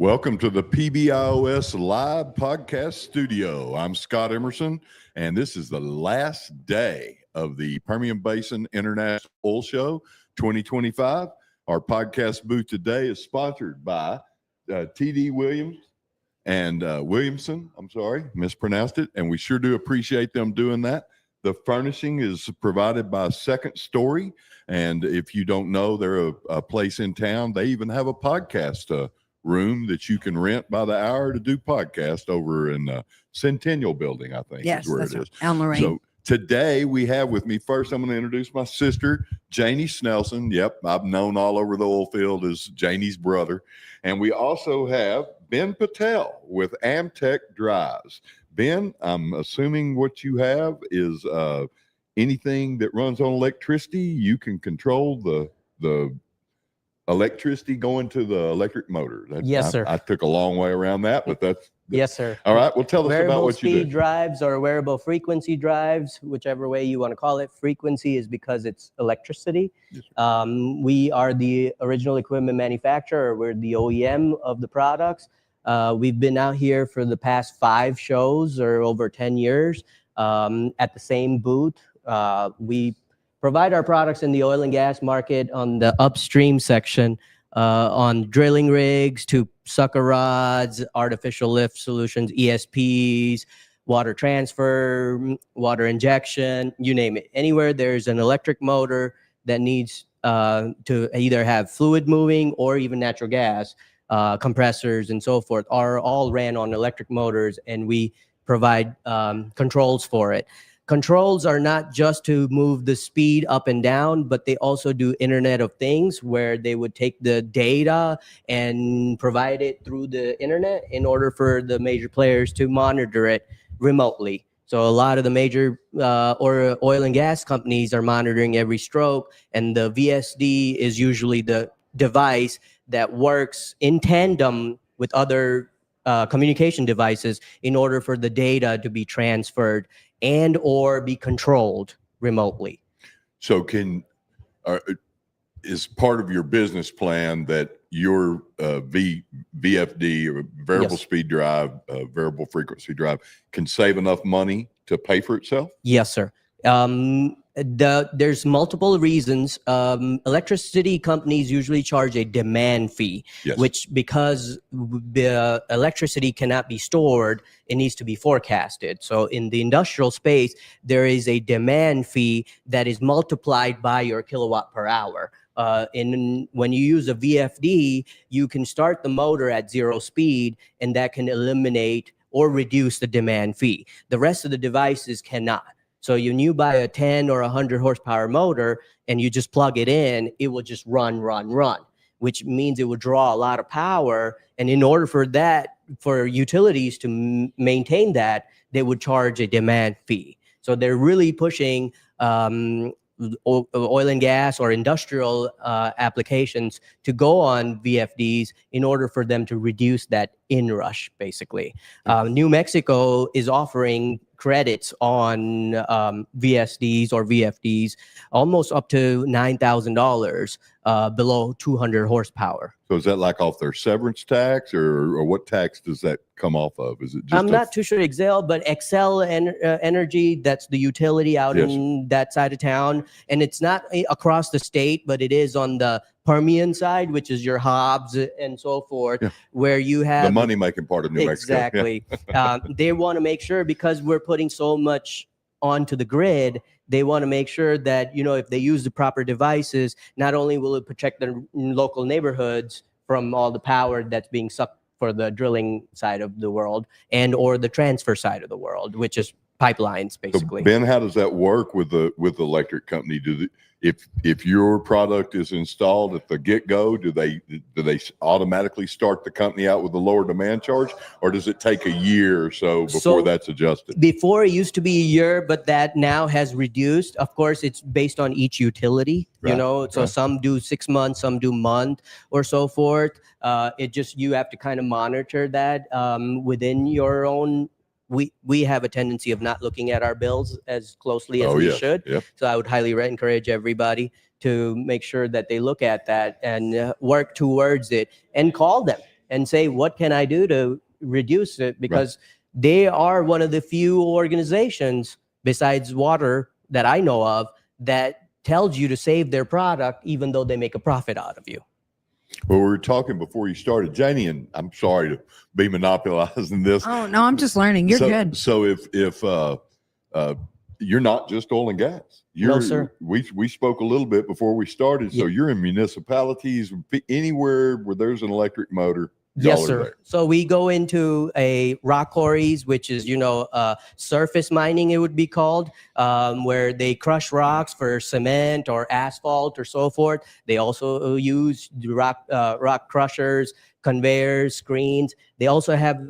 Welcome to the Pbios Live Podcast Studio. I'm Scott Emerson, and this is the last day of the Permian Basin International Oil Show 2025. Our podcast booth today is sponsored by T.D. Williams and Williamson. I'm sorry, mispronounced it, and we sure do appreciate them doing that. The furnishing is provided by Second Story, and if you don't know, they're a place in town. They even have a podcast room that you can rent by the hour to do podcast over in Centennial Building, I think. Yes, is where that's it right. is. Almarine. So today we have with me, first I'm going to introduce my sister, Janie Snelson. Yep, I've known all over the oil field as Janie's brother. And we also have Ben PATEL with AMTECH Drives. Ben, I'm assuming what you have is anything that runs on electricity. You can control the electricity going to the electric motor. Yes, sir. I took a long way around that, but that's yes, sir. All right. Well, tell us about what you do. Variable speed drives or variable frequency drives, whichever way you want to call it. Frequency is because it's electricity. Yes, we are the original equipment manufacturer. We're the OEM of the products. We've been out here for the past 5 shows or over 10 years at the same booth. We provide our products in the oil and gas market on the upstream section, on drilling rigs to sucker rods, artificial lift solutions, ESPs, water transfer, water injection, you name it. Anywhere there's an electric motor that needs to either have fluid moving or even natural gas, compressors and so forth are all ran on electric motors, and we provide controls for it. Controls are not just to move the speed up and down, but they also do Internet of Things, where they would take the data and provide it through the internet in order for the major players to monitor it remotely. So a lot of the major oil and gas companies are monitoring every stroke, and the VSD is usually the device that works in tandem with other communication devices in order for the data to be transferred and or be controlled remotely. So is part of your business plan that your VFD or variable Yes. speed drive, variable frequency drive can save enough money to pay for itself? Yes, sir. There's multiple reasons. Electricity companies usually charge a demand fee, Yes. which because the electricity cannot be stored, it needs to be forecasted. So in the industrial space, there is a demand fee that is multiplied by your kilowatt per hour. When you use a VFD, you can start the motor at 0 speed, and that can eliminate or reduce the demand fee. The rest of the devices cannot. So when you buy a 10 or 100 horsepower motor and you just plug it in, it will just run, which means it will draw a lot of power. And in order for that, for utilities to maintain that, they would charge a demand fee. So they're really pushing oil and gas or industrial applications to go on VFDs in order for them to reduce that inrush, basically. New Mexico is offering credits on VSDs or VFDs almost up to $9,000 below 200 horsepower. So is that like off their severance tax, or what tax does that come off of? Is it just I'm not too sure Excel, but Excel Energy, that's the utility out Yes. in that side of town. And it's not across the state, but it is on the Permian side, which is your Hobbs and so forth, where you have the money-making part of New Mexico? Exactly. They want to make sure, because we're putting so much onto the grid, they want to make sure that, if they use the proper devices, not only will it protect the local neighborhoods from all the power that's being sucked for the drilling side of the world and or the transfer side of the world, which is pipelines, basically. So Ben, how does that work with the electric company? If your product is installed at the get-go, do they automatically start the company out with a lower demand charge, or does it take a year or so before that's adjusted? Before it used to be a year, but that now has reduced. Of course, it's based on each utility, Right. So some do 6 months, some do month or so forth. You have to kind of monitor that within your own. We have a tendency of not looking at our bills as closely as we should. Yep. So I would highly encourage everybody to make sure that they look at that and work towards it and call them and say, what can I do to reduce it? Because they are one of the few organizations besides water that I know of that tells you to save their product, even though they make a profit out of you. Well, we were talking before you started, Janie, and I'm sorry to be monopolizing this. Oh no, I'm just learning. You're good. So if you're not just oil and gas, No, sir. We spoke a little bit before we started. So you're in municipalities, anywhere where there's an electric motor. Yes, sir. So we go into a rock quarries, which is, surface mining, it would be called, where they crush rocks for cement or asphalt or so forth. They also use rock crushers, conveyors, screens. They also have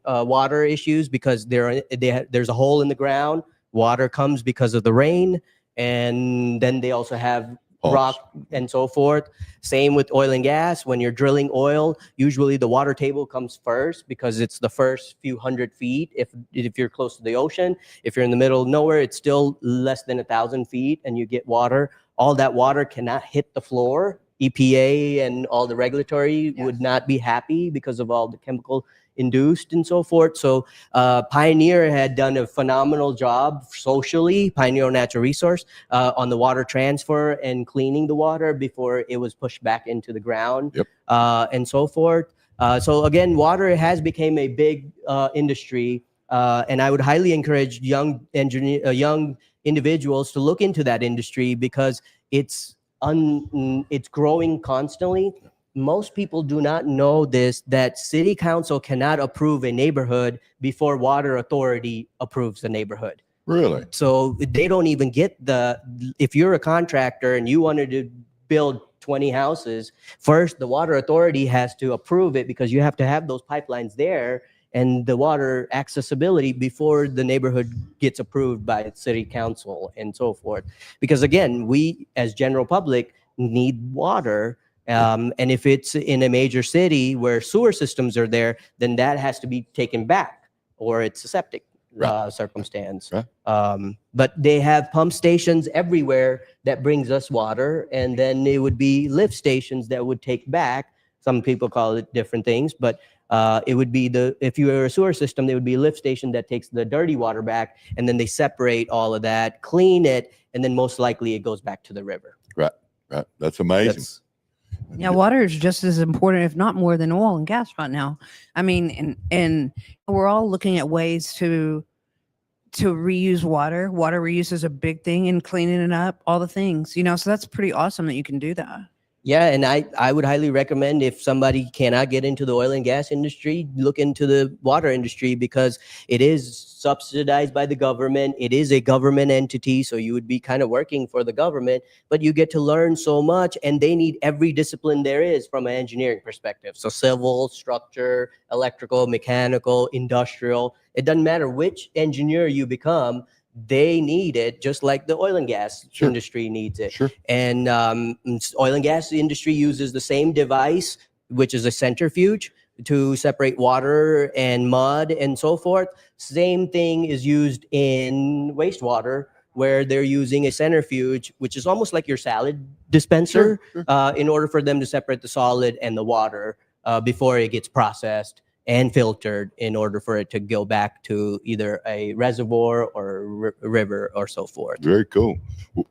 water issues because there's a hole in the ground. Water comes because of the rain. And then they also have rock and so forth. Same with oil and gas. When you're drilling oil, usually the water table comes first because it's the first few hundred feet. If you're close to the ocean, if you're in the middle of nowhere, it's still less than 1,000 feet and you get water. All that water cannot hit the floor. EPA and all the regulatory would not be happy because of all the chemical induced and so forth. So Pioneer had done a phenomenal job socially, Pioneer Natural Resource, on the water transfer and cleaning the water before it was pushed back into the ground and so forth. So again, water has become a big industry, and I would highly encourage young individuals to look into that industry because it's growing constantly. Most people do not know that city council cannot approve a neighborhood before water authority approves the neighborhood. Really? So they don't even get if you're a contractor and you wanted to build 20 houses, first the water authority has to approve it because you have to have those pipelines there and the water accessibility before the neighborhood gets approved by city council and so forth. Because again, we as general public need water. And if it's in a major city where sewer systems are there, then that has to be taken back or it's a septic circumstance. But they have pump stations everywhere that brings us water. And then it would be lift stations that would take back. Some people call it different things, but it would be if you were a sewer system, there would be a lift station that takes the dirty water back. And then they separate all of that, clean it, and then most likely it goes back to the river. Right. That's amazing. Yeah, water is just as important, if not more, than oil and gas right now. I mean, and we're all looking at ways to reuse water. Water reuse is a big thing in cleaning it up, all the things, so that's pretty awesome that you can do that. Yeah, and I would highly recommend if somebody cannot get into the oil and gas industry, look into the water industry because it is subsidized by the government. It is a government entity, so you would be kind of working for the government, but you get to learn so much, and they need every discipline there is from an engineering perspective. So civil, structure, electrical, mechanical, industrial. It doesn't matter which engineer you become. They need it just like the oil and gas industry needs it. And oil and gas industry uses the same device, which is a centrifuge, to separate water and mud and so forth. Same thing is used in wastewater, where they're using a centrifuge, which is almost like your salad dispenser, in order for them to separate the solid and the water before it gets processed and filtered in order for it to go back to either a reservoir or a river or so forth. Very cool.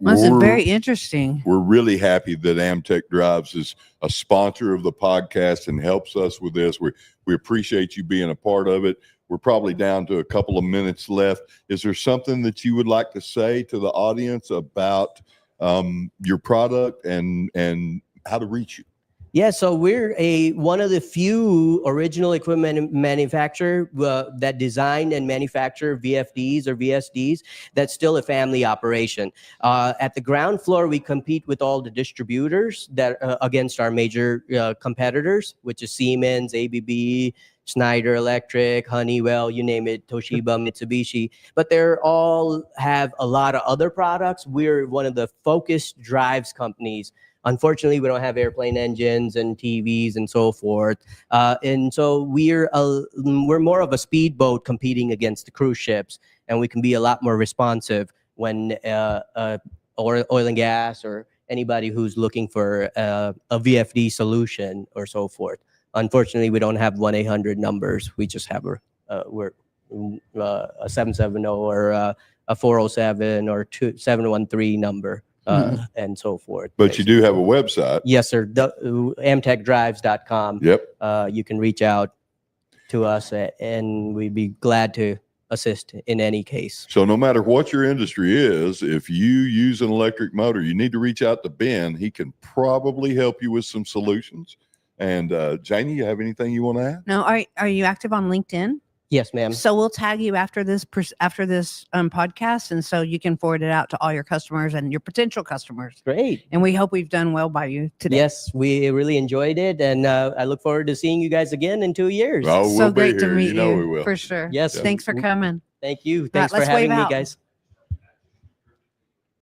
That's very interesting. We're really happy that AMTECH Drives is a sponsor of the podcast and helps us with this. We appreciate you being a part of it. We're probably down to a couple of minutes left. Is there something that you would like to say to the audience about your product and how to reach you? Yeah, so we're one of the few original equipment manufacturer that design and manufacture VFDs or VSDs. That's still a family operation. At the ground floor, we compete with all the distributors that against our major competitors, which is Siemens, ABB, Schneider Electric, Honeywell, you name it, Toshiba, Mitsubishi. But they're all have a lot of other products. We're one of the focused drives companies. Unfortunately, we don't have airplane engines and TVs and so forth. And so we're more of a speedboat competing against the cruise ships, and we can be a lot more responsive when oil and gas or anybody who's looking for a VFD solution or so forth. Unfortunately, we don't have 1-800 numbers. We just have a 770 or a 407 or 713 number and so forth. But you do have a website. Yes, sir. AMTEChdrives.com. Yep. You can reach out to us and we'd be glad to assist in any case. So no matter what your industry is, if you use an electric motor, you need to reach out to Ben. He can probably help you with some solutions. And Janie, you have anything you want to add? No, are you active on LinkedIn? Yes, ma'am. So we'll tag you after this podcast, and so you can forward it out to all your customers and your potential customers. Great. And we hope we've done well by you today. Yes, we really enjoyed it, and I look forward to seeing you guys again in 2 years. Oh, So we'll be great to here. meet You know we will. for sure. Yes. Thanks for coming. Thank you. Thanks for let's having wave me, out. guys.